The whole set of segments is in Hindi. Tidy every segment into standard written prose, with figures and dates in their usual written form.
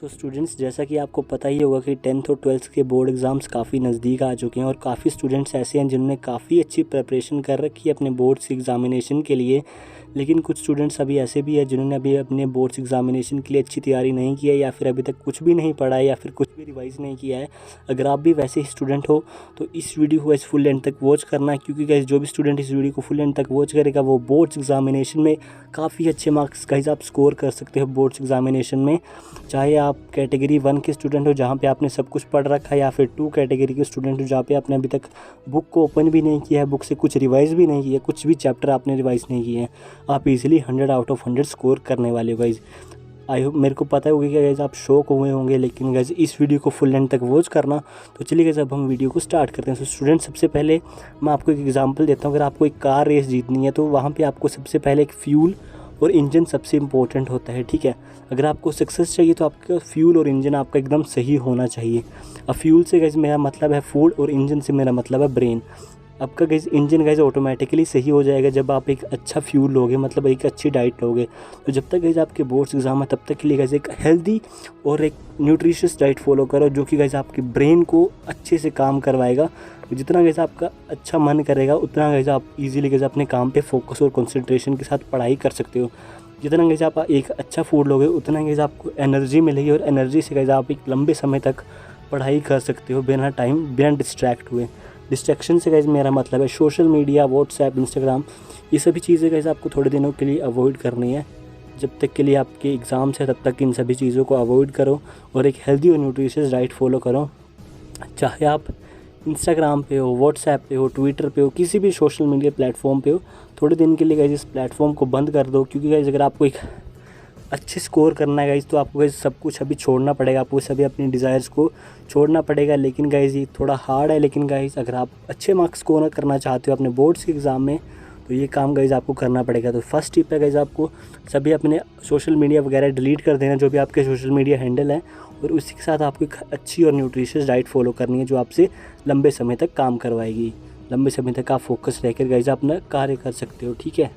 सो स्टूडेंट्स, जैसा कि आपको पता ही होगा कि 10th और 12th के बोर्ड एग्ज़ाम्स काफ़ी नज़दीक आ चुके हैं और काफ़ी स्टूडेंट्स ऐसे हैं जिन्होंने काफ़ी अच्छी प्रिपरेशन कर रखी है अपने बोर्ड्स एग्ज़ामिनेशन के लिए। लेकिन कुछ स्टूडेंट्स अभी ऐसे भी हैं जिन्होंने अभी अपने बोर्ड्स एग्ज़ामिनेशन के लिए अच्छी तैयारी नहीं की है या फिर अभी तक कुछ भी नहीं पढ़ा है या फिर कुछ भी रिवाइज़ नहीं किया है। अगर आप भी वैसे ही स्टूडेंट हो तो इस वीडियो को गाइस फुल एंड तक वॉच करना है, क्योंकि गाइस जो भी स्टूडेंट इस वीडियो को फुल एंड तक वॉच करेगा वो बोर्ड्स एग्ज़ामिनेशन में काफ़ी अच्छे मार्क्स गाइस आप स्कोर कर सकते हो बोर्ड्स एग्ज़ामिनेशन में। चाहे आप कैटेगरी 1 के स्टूडेंट हो जहाँ पे आपने सब कुछ पढ़ रखा है, या फिर 2 कैटेगरी के स्टूडेंट हो जहाँ पे आपने अभी तक बुक को ओपन भी नहीं किया है, बुक से कुछ रिवाइज़ भी नहीं किया, कुछ भी चैप्टर आपने रिवाइज़ नहीं किए हैं, आप इजीली 100 आउट ऑफ 100 स्कोर करने वाले हो गाइज़। आई होप, मेरे को पता होगा कि गाइज़ आप शौक हुए होंगे, लेकिन गाइज़ इस वीडियो को फुल एंड तक वॉच करना। तो चलिए गाइज़ अब हम वीडियो को स्टार्ट करते हैं। तो स्टूडेंट, सबसे पहले मैं आपको एक एग्जांपल देता हूँ। अगर आपको एक कार रेस जीतनी है तो वहाँ पे आपको सबसे पहले एक फ्यूल और इंजन सबसे इम्पोर्टेंट होता है, ठीक है। अगर आपको सक्सेस चाहिए तो आपका फ्यूल और इंजन आपका एकदम सही होना चाहिए। अब फ्यूल से गाइज़ मेरा मतलब है फूड और इंजन से मेरा मतलब है ब्रेन। आपका गाइज़ इंजन गाइज़ ऑटोमेटिकली सही हो जाएगा जब आप एक अच्छा फ्यूल लोगे, मतलब एक अच्छी डाइट लोगे। तो जब तक गाइज़ आपके बोर्ड्स एग्ज़ाम है तब तक के लिए गाइज़ एक हेल्दी और एक न्यूट्रिशियस डाइट फॉलो करो, जो कि गाइज़ आपके ब्रेन को अच्छे से काम करवाएगा। तो जितना गाइज़ आपका अच्छा मन करेगा उतना गाइज़ आप इजीली गाइज़ अपने काम पे फोकस और कंसंट्रेशन के साथ पढ़ाई कर सकते हो। जितना गाइज़ आप एक अच्छा फूड लोगे उतना गाइज़ आपको एनर्जी मिलेगी, और एनर्जी से गाइज़ आप एक लंबे समय तक पढ़ाई कर सकते हो बिना डिस्ट्रैक्ट हुए। डिस्ट्रैक्शन से गाइज़ मेरा मतलब है सोशल मीडिया, व्हाट्सएप, इंस्टाग्राम, ये सभी चीज़ें गाइज़ आपको थोड़े दिनों के लिए अवॉइड करनी है। जब तक के लिए आपके एग्ज़ाम्स है तब तक इन सभी चीज़ों को अवॉइड करो और एक हेल्दी और न्यूट्रिशियस डाइट फॉलो करो। चाहे आप इंस्टाग्राम पे हो, व्हाट्सएप पे हो, ट्विटर पे हो, किसी भी सोशल मीडिया प्लेटफॉर्म पे हो, थोड़े दिन के लिए गाइज़ इस प्लेटफॉर्म को बंद कर दो। क्योंकि गाइज़ अगर आपको एक अच्छे स्कोर करना है गाइज़ तो आपको गाइज़ सब कुछ अभी छोड़ना पड़ेगा, आपको सभी अपनी डिज़ायर्स को छोड़ना पड़ेगा। लेकिन गाइज़ ये थोड़ा हार्ड है, लेकिन गाइज़ अगर आप अच्छे मार्क्स स्कोर करना चाहते हो अपने बोर्ड्स के एग्ज़ाम में तो ये काम गाइज़ आपको करना पड़ेगा। तो फर्स्ट टिप है गाइज़, आपको सभी अपने सोशल मीडिया वगैरह डिलीट कर देना, जो भी आपके सोशल मीडिया हैंडल है, और उसी के साथ आपको एक अच्छी और न्यूट्रिशियस डाइट फॉलो करनी है जो आपसे लंबे समय तक काम करवाएगी। लंबे समय तक आप फोकस रहकर गाइज़ अपना कार्य कर सकते हो, ठीक है।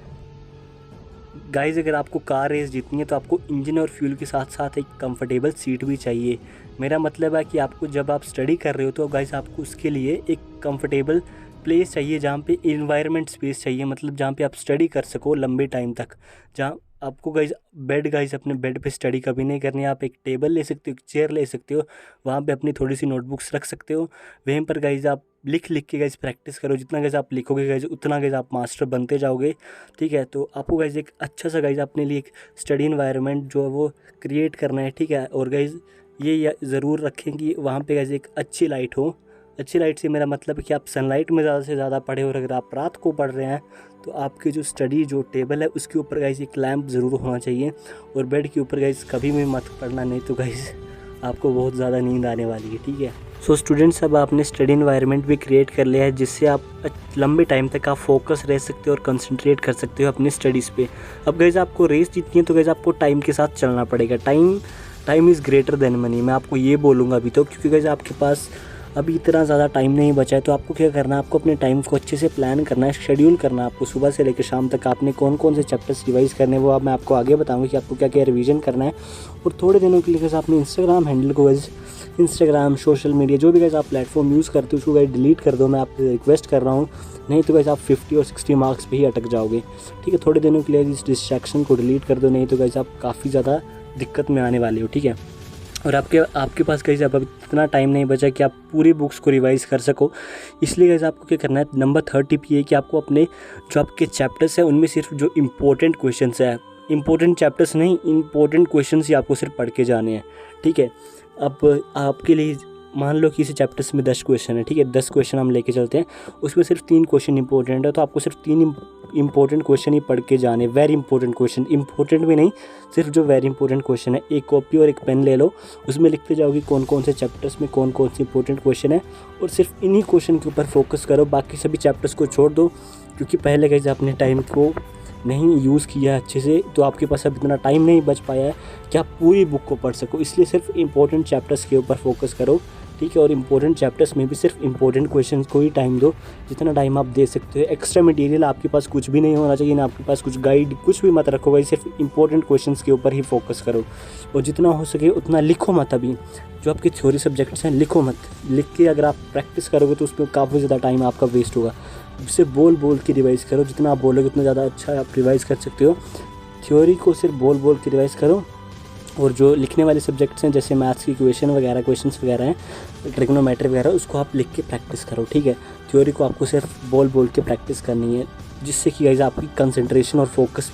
गाइज़ अगर आपको कार रेस जीतनी है तो आपको इंजन और फ्यूल के साथ साथ एक कंफर्टेबल सीट भी चाहिए। मेरा मतलब है कि आपको जब आप स्टडी कर रहे हो तो गाइज़ आपको उसके लिए एक कंफर्टेबल प्लेस चाहिए, जहाँ पे इन्वायरमेंट स्पेस चाहिए, मतलब जहाँ पे आप स्टडी कर सको लंबे टाइम तक। जहाँ आपको गाइज़ अपने बेड पे स्टडी कभी नहीं करनी है। आप एक टेबल ले सकते हो, एक चेयर ले सकते हो, वहाँ पे अपनी थोड़ी सी नोटबुक्स रख सकते हो। वहीं पर गाइज़ आप लिख के गाइज़ प्रैक्टिस करो। जितना गाइज़ आप लिखोगे गाइज़ उतना गाइज़ आप मास्टर बनते जाओगे, ठीक है। तो आपको गाइज़ एक अच्छा सा गाइज़ अपने लिए एक स्टडी इन्वायरमेंट जो है वो क्रिएट करना है, ठीक है। और गाइज़ ये ज़रूर रखें कि वहाँ पे गाइज़ एक अच्छी लाइट हो। अच्छी लाइट से मेरा मतलब है कि आप सनलाइट में ज़्यादा से ज़्यादा पढ़े, और अगर आप रात को पढ़ रहे हैं तो आपकी जो स्टडी जो टेबल है उसके ऊपर गाइज़ एक लैंप ज़रूर होना चाहिए। और बेड के ऊपर गाइज़ कभी भी मत पढ़ना, नहीं तो गाइज़ आपको बहुत ज़्यादा नींद आने वाली है, ठीक है। सो स्टूडेंट्स, अब आपने स्टडी इन्वायरमेंट भी क्रिएट कर लिया है जिससे आप लंबे टाइम तक आप फोकस रह सकते हो और कंसंट्रेट कर सकते हो अपनी स्टडीज़ पे। अब गाइज़ आपको रेस जीतनी है तो गाइज़ आपको टाइम के साथ चलना पड़ेगा। Time is greater than money, मैं आपको ये बोलूँगा अभी तो, क्योंकि गाइज़ आपके पास अभी इतना ज़्यादा टाइम नहीं बचा है। तो आपको क्या करना है, आपको अपने टाइम को अच्छे से प्लान करना है, शेड्यूल करना है। आपको सुबह से लेकर शाम तक आपने कौन कौन से चैप्टर्स रिवाइज़ करने हैं वो अब मैं आपको आगे बताऊंगा कि आपको क्या क्या रिवीजन करना है। और थोड़े दिनों के लिए अपने इंस्टाग्राम हैंडल को गाइज़, इंस्टाग्राम, सोशल मीडिया, जो भी गाइज़ आप प्लेटफॉर्म यूज़ करते हो उसको गाइज़ डिलीट कर दो। मैं आपसे रिक्वेस्ट कर रहा हूँ, नहीं तो गाइज़ आप 50 और 60 मार्क्स पे ही अटक जाओगे, ठीक है। थोड़े दिनों के लिए इस डिस्ट्रैक्शन को डिलीट कर दो, नहीं तो गाइज़ आप काफ़ी ज़्यादा दिक्कत में आने वाले हो, ठीक है। और आपके पास गाइज़ अब इतना टाइम नहीं बचा कि आप पूरी बुक्स को रिवाइज़ कर सको। इसलिए गाइज़ आपको क्या करना है, नंबर 3 टिप ये है कि आपको अपने जो आपके चैप्टर्स हैं उनमें सिर्फ जो इम्पोर्टेंट क्वेश्चंस है, इम्पोर्टेंट चैप्टर्स नहीं, इम्पोर्टेंट क्वेश्चंस ही आपको सिर्फ पढ़ के जाने हैं, ठीक है। अब आपके लिए मान लो कि इस चैप्टर्स में 10 क्वेश्चन है, ठीक है। 10 क्वेश्चन हम लेके चलते हैं, उसमें सिर्फ 3 क्वेश्चन इंपॉर्टेंट है, तो आपको सिर्फ 3 इंपॉर्टेंट क्वेश्चन ही पढ़ के जाने, वेरी इंपॉर्टेंट क्वेश्चन, इंपॉर्टेंट भी नहीं, सिर्फ जो वेरी इंपॉर्टेंट क्वेश्चन है। एक कॉपी और एक पेन ले लो, उसमें लिखते जाओगे कौन कौन से चैप्टर्स में कौन कौन से इंपॉर्टेंट क्वेश्चन है, और सिर्फ इन्हीं क्वेश्चन के ऊपर फोकस करो, बाकी सभी चैप्टर्स को छोड़ दो। क्योंकि पहले गाइज़ अपने टाइम को नहीं यूज़ किया है अच्छे से, तो आपके पास अब इतना टाइम नहीं बच पाया है कि आप पूरी बुक को पढ़ सको। इसलिए सिर्फ इंपॉर्टेंट चैप्टर्स के ऊपर फोकस करो, ठीक है। और इंपॉर्टेंट चैप्टर्स में भी सिर्फ इंपॉर्टेंट क्वेश्चंस को ही टाइम दो, जितना टाइम आप दे सकते हो। एक्स्ट्रा मटेरियल आपके पास कुछ भी नहीं होना चाहिए, ना आपके पास कुछ गाइड कुछ भी मत रखो भाई, सिर्फ इंपॉर्टेंट क्वेश्चंस के ऊपर ही फोकस करो। और जितना हो सके उतना लिखो मत। अभी जो आपके थ्योरी सब्जेक्ट्स हैं लिखो मत, लिख के अगर आप प्रैक्टिस करोगे तो उसमें काफ़ी ज़्यादा टाइम आपका वेस्ट होगा। उससे बोल के रिवाइज़ करो, जितना आप बोलोगे उतना ज़्यादा अच्छा आप रिवाइज़ कर सकते हो। थ्योरी को सिर्फ बोल के रिवाइज़ करो, और जो लिखने वाले सब्जेक्ट्स हैं जैसे मैथ्स की क्वेश्चंस वगैरह हैं, ट्रिग्नोमेट्री वगैरह, उसको आप लिख के प्रैक्टिस करो, ठीक है। थ्योरी को आपको सिर्फ बोल के प्रैक्टिस करनी है, जिससे कि गाइस आपकी कंसंट्रेशन और फोकस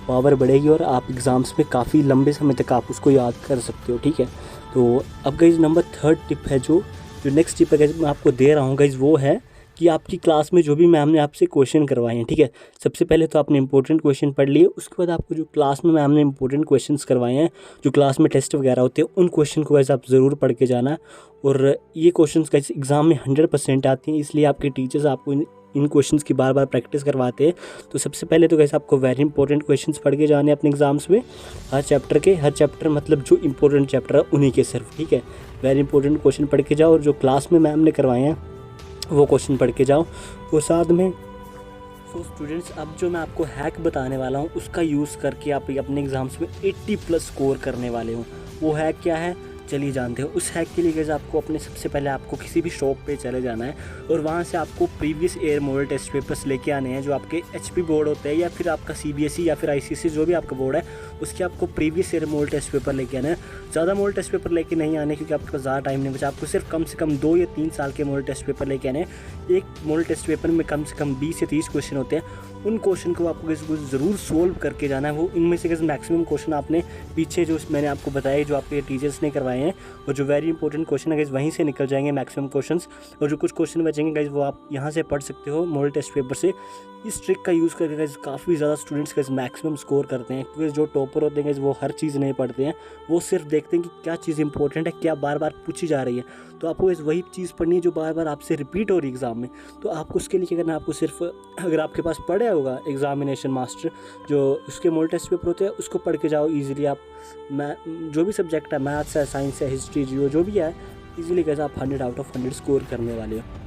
पावर बढ़ेगी और आप एग्ज़ाम्स में काफ़ी लंबे समय तक आप उसको याद कर सकते हो, ठीक है। तो अब गाइस नंबर 3 टिप है, जो नेक्स्ट टिप है गाइस मैं आपको दे रहा हूँ गाइस, वो है कि आपकी क्लास में जो भी मैम ने आपसे क्वेश्चन करवाए हैं, ठीक है, सबसे पहले तो आपने इंपॉर्टेंट क्वेश्चन पढ़ लिए। उसके बाद आपको जो क्लास में मैम ने इंपॉर्टेंट क्वेश्चंस करवाए हैं, जो क्लास में टेस्ट वगैरह होते हैं, उन क्वेश्चन को वैसे आप ज़रूर पढ़ के जाना। और ये क्वेश्चंस का एग्ज़ाम में 100% आती हैं, इसलिए आपके टीचर्स आपको इन क्वेश्चंस की बार बार प्रैक्टिस करवाते हैं। तो सबसे पहले तो कैसे आपको वेरी इंपॉर्टेंट क्वेश्चंस पढ़ के जाने अपने एग्जाम्स में, हर चैप्टर मतलब जो इंपॉर्टेंट चैप्टर है उन्हीं के सिर्फ, ठीक है। वेरी इंपॉर्टेंट क्वेश्चन पढ़ के जाओ, और जो क्लास में मैम ने करवाए हैं वो क्वेश्चन पढ़ के जाओ। और साथ में स्टूडेंट्स, अब जो मैं आपको हैक बताने वाला हूँ उसका यूज़ करके आप अपने एग्ज़ाम्स में 80+ स्कोर करने वाले हो। वो हैक क्या है चलिए जानते हो। उस हैक के लिए गाइस आपको सबसे पहले आपको किसी भी शॉप पे चले जाना है, और वहाँ से आपको previous year model test papers लेके आने हैं, जो आपके HP बोर्ड होते हैं या फिर आपका CBSE या फिर ICSE जो भी आपका बोर्ड है, उसके आपको previous year model test paper लेके आना है। ज़्यादा मॉडल टेस्ट पेपर लेके नहीं आने, क्योंकि आपके पास ज़्यादा टाइम नहीं बचा। आपको सिर्फ कम से कम 2 या 3 साल के मॉडल टेस्ट पेपर लेके आने हैं। एक मॉडल टेस्ट पेपर में कम से कम 20 से 30 क्वेश्चन होते हैं। उन क्वेश्चन को आपको ज़रूर सोल्व करके जाना है। वो इनमें से मैक्सिमम क्वेश्चन आपने पीछे जो मैंने आपको बताया, जो आपके टीचर्स ने करवाए हैं, और जो वेरी इंपॉर्टेंट क्वेश्चन है गाइस वहीं से निकल जाएंगे मैक्सिमम क्वेश्चंस। और जो कुछ क्वेश्चन बचेंगे गाइस वो आप यहाँ से पढ़ सकते हो मॉडल टेस्ट पेपर से। इस ट्रिक का यूज़ करके गाइस काफ़ी ज़्यादा स्टूडेंट्स गाइस मैक्सिमम स्कोर करते हैं, क्योंकि जो टॉपर होते हैं गाइस वो हर चीज़ नहीं पढ़ते हैं, वो सिर्फ देखते हैं कि क्या चीज़ इंपॉर्टेंट है, क्या बार बार पूछी जा रही है। तो आपको इस वही चीज़ पढ़नी है जो बार बार आपसे रिपीट हो रही है एग्ज़ाम में। तो आपको उसके लिए क्या करना है, आपको सिर्फ अगर आपके पास पढ़ा होगा एग्जामिनेशन मास्टर, जो उसके मॉडल टेस्ट पेपर होते हैं, उसको पढ़ के जाओ ईजिली। आप जो भी सब्जेक्ट है, मैथ्स है, साइंस है, हिस्ट्री, जियो जो भी है, ईजिली गाइस आप 100 आउट ऑफ 100 स्कोर करने वाले हो।